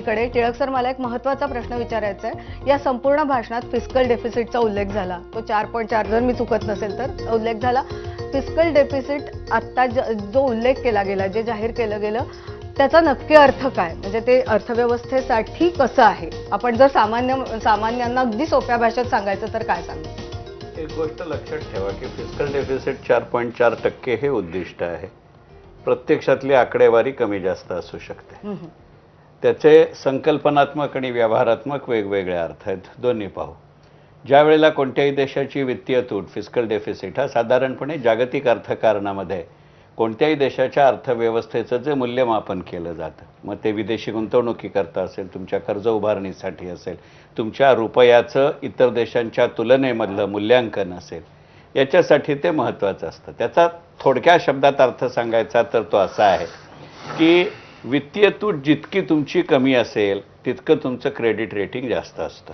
पलीकडे टिळक सर, मला एक महत्त्वाचा प्रश्न विचारायचा आहे. या संपूर्ण भाषणात फिस्कल डेफिसिटचा उल्लेख झाला. तो 4.4 जर मी चुकत नसेल तर उल्लेख झाला. फिस्कल डेफिसिट आता जो उल्लेख केला गेला, जे जाहीर केलं गेलं, त्याचा नक्की अर्थ काय? म्हणजे ते अर्थव्यवस्थेसाठी कसं आहे? आपण जर सामान्यांना अगदी सोप्या भाषेत सांगायचं तर काय सांगू? एक गोष्ट लक्षात ठेवा की फिस्कल डेफिसिट 4.4% हे उद्दिष्ट आहे. प्रत्यक्षातली आकडेवारी कमी जास्त असू शकते. त्याचे संकल्पनात्मक आणि व्यवहारात्मक वेगवेगळे अर्थ आहेत, दोन्ही पाहू. ज्या वेळेला कोणत्याही देशाची वित्तीय तूट फिस्कल डेफिसिट हा साधारणपणे जागतिक अर्थकारणामध्ये कोणत्याही देशाच्या अर्थव्यवस्थेचं जे मूल्यमापन केलं जातं, मग ते विदेशी गुंतवणुकीकरता असेल, तुमच्या कर्ज उभारणीसाठी असेल, तुमच्या रुपयाचं इतर देशांच्या तुलनेमधलं मूल्यांकन असेल, याच्यासाठी ते महत्त्वाचं असतं. त्याचा थोडक्या शब्दात अर्थ सांगायचा तर तो असा आहे की वित्तीय तूट जितकी तुमची कमी असेल तितकं तुमचं क्रेडिट रेटिंग जास्त असतं.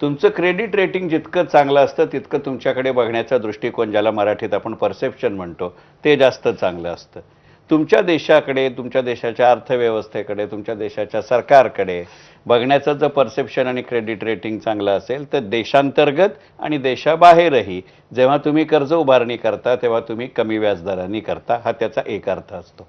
तुमचं क्रेडिट रेटिंग जितकं चांगलं असतं तितकं तुमच्याकडे बघण्याचा दृष्टिकोन, ज्याला मराठीत आपण परसेप्शन म्हणतो, ते जास्त चांगलं असतं. तुमच्या देशाकडे, तुमच्या देशाच्या अर्थव्यवस्थेकडे, तुमच्या देशाच्या सरकारकडे बघण्याचं जर परसेप्शन आणि क्रेडिट रेटिंग चांगलं असेल तर देशांतर्गत आणि देशाबाहेरही जेव्हा तुम्ही कर्ज उभारणी करता तेव्हा तुम्ही कमी व्याजदरांनी करता, हा त्याचा एक अर्थ असतो.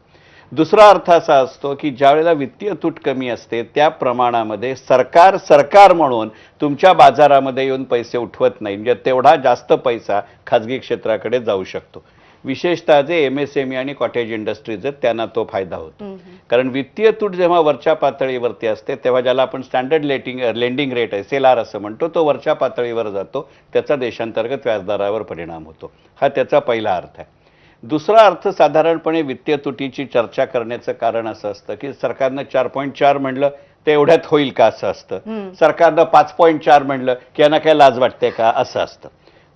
दुसरा अर्थ असा असतो की ज्यावेळेला वित्तीय तूट कमी असते त्या प्रमाणामध्ये सरकार म्हणून तुमच्या बाजारामध्ये येऊन पैसे उठवत नाही, म्हणजे तेवढा जास्त पैसा खाजगी क्षेत्राकडे जाऊ शकतो. विशेषतः जे MSME आणि कॉटेज इंडस्ट्रीज आहेत त्यांना तो फायदा होतो. कारण वित्तीय तूट जेव्हा वरच्या पातळीवरती असते तेव्हा ज्याला आपण स्टँडर्ड लेंडिंग रेट आहे, SLR असं म्हणतो, तो वरच्या पातळीवर जातो, त्याचा देशांतर्गत व्याजदरावर परिणाम होतो. हा त्याचा पहिला अर्थ आहे. दुसरा अर्थ साधारणपणे वित्तीय तुटीची चर्चा करण्याचं कारण असं असतं की सरकारनं 4.4 म्हणलं ते एवढ्यात होईल का असं असतं, सरकारनं 5.4 म्हणलं की यांना काय लाज वाटते का असं असतं.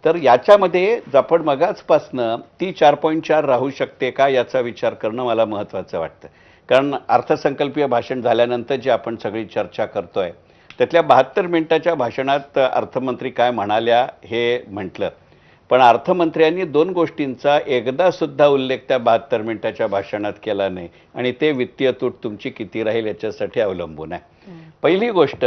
तर याच्यामध्ये आपण मगाचपासनं ती 4.4 राहू शकते का याचा विचार करणं मला महत्त्वाचं वाटतं. कारण अर्थसंकल्पीय भाषण झाल्यानंतर जी आपण सगळी चर्चा करतोय त्यातल्या 72 मिनिटाच्या भाषणात अर्थमंत्री काय म्हणाल्या हे म्हटलं, पण अर्थमंत्र्यांनी दोन गोष्टींचा एकदा सुद्धा उल्लेख त्या 72 मिनिटाच्या भाषणात केला नाही आणि ते वित्तीय तूट तुमची किती राहील याच्यासाठी अवलंबून आहे. पहिली गोष्ट,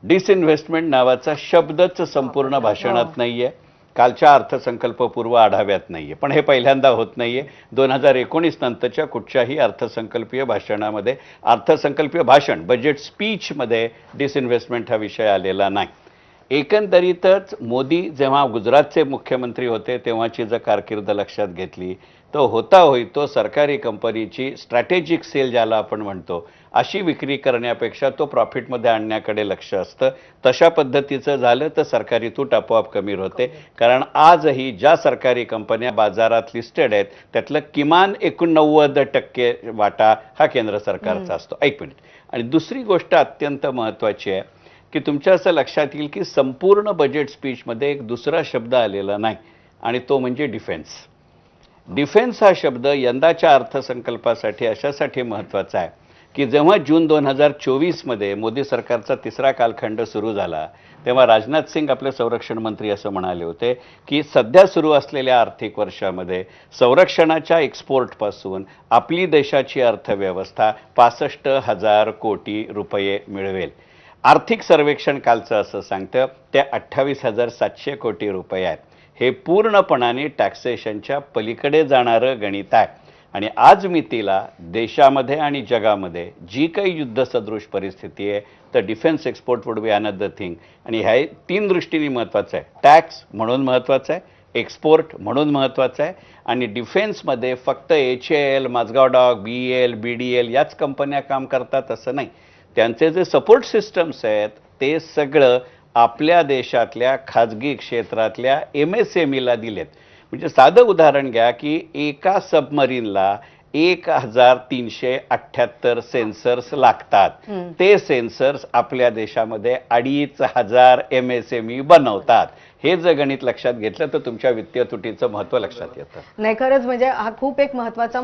डिसइन्व्हेस्टमेंट नावाचा शब्दच संपूर्ण भाषणात नाहीये, कालच्या अर्थसंकल्पपूर्व आढाव्यात नाहीये, पण हे पहिल्यांदा होत नाहीये. 2019 नंतरच्या कुठच्याही अर्थसंकल्पीय भाषणामध्ये, अर्थसंकल्पीय भाषण बजेट स्पीचमध्ये डिसइन्व्हेस्टमेंट हा विषय आलेला नाही. एकंदरीतच मोदी जेव्हा गुजरातचे मुख्यमंत्री होते तेव्हाची जर कारकीर्द लक्षात घेतली तर होता होई तो सरकारी कंपनीची स्ट्रॅटेजिक सेल ज्याला आपण म्हणतो अशी विक्री करण्यापेक्षा तो प्रॉफिटमध्ये आणण्याकडे लक्ष असतं. तशा पद्धतीचं झालं तर सरकारी तूट आपोआप कमी होते. कारण आजही ज्या सरकारी कंपन्या बाजारात लिस्टेड आहेत त्यातलं किमान 89% वाटा हा केंद्र सरकारचा असतो. एक मिनिट. आणि दुसरी गोष्ट अत्यंत महत्त्वाची आहे की तुमच्या असं लक्षात येईल की संपूर्ण बजेट स्पीचमध्ये एक दुसरा शब्द आलेला नाही आणि तो म्हणजे डिफेन्स. डिफेन्स हा शब्द यंदाच्या अर्थसंकल्पासाठी अशासाठी महत्त्वाचा आहे की जेव्हा जून 2024मध्ये मोदी सरकारचा तिसरा कालखंड सुरू झाला तेव्हा राजनाथ सिंग आपले संरक्षण मंत्री असं म्हणाले होते की सध्या सुरू असलेल्या आर्थिक वर्षामध्ये संरक्षणाच्या एक्सपोर्टपासून आपली देशाची अर्थव्यवस्था 65,000 कोटी रुपये मिळवेल. आर्थिक सर्वेक्षण कालचं असं सांगतं ते 28,700 कोटी रुपये आहेत. हे पूर्णपणाने टॅक्सेशनच्या पलीकडे जाणारं गणित आहे. आणि आज मितीला देशामध्ये आणि जगामध्ये जी काही युद्धसदृश परिस्थिती आहे तर defence export would be another thing. आणि ह्या तीन दृष्टीने महत्त्वाचं आहे. टॅक्स म्हणून महत्त्वाचं आहे, एक्सपोर्ट म्हणून महत्त्वाचं आहे आणि डिफेन्समध्ये फक्त HAL, Mazagon dock, BEL, BDL याच कंपन्या काम करतात असं नाही. त्यांचे जे सपोर्ट सिस्टम्स आहेत ते सगळं आपल्या देशातल्या खाजगी क्षेत्रातल्या MSMEला दिलेत. म्हणजे साधं उदाहरण घ्या की एका सबमरीनला 1378 सेन्सर्स लागतात. ते सेन्सर्स आपल्या देशामध्ये 2,500 MSME बनवतात. हे जर गणित लक्षात घेतलं तर तुमच्या वित्तीय तुटीचं महत्त्व लक्षात येतं. नाही, खरंच म्हणजे हा खूप एक महत्त्वाचा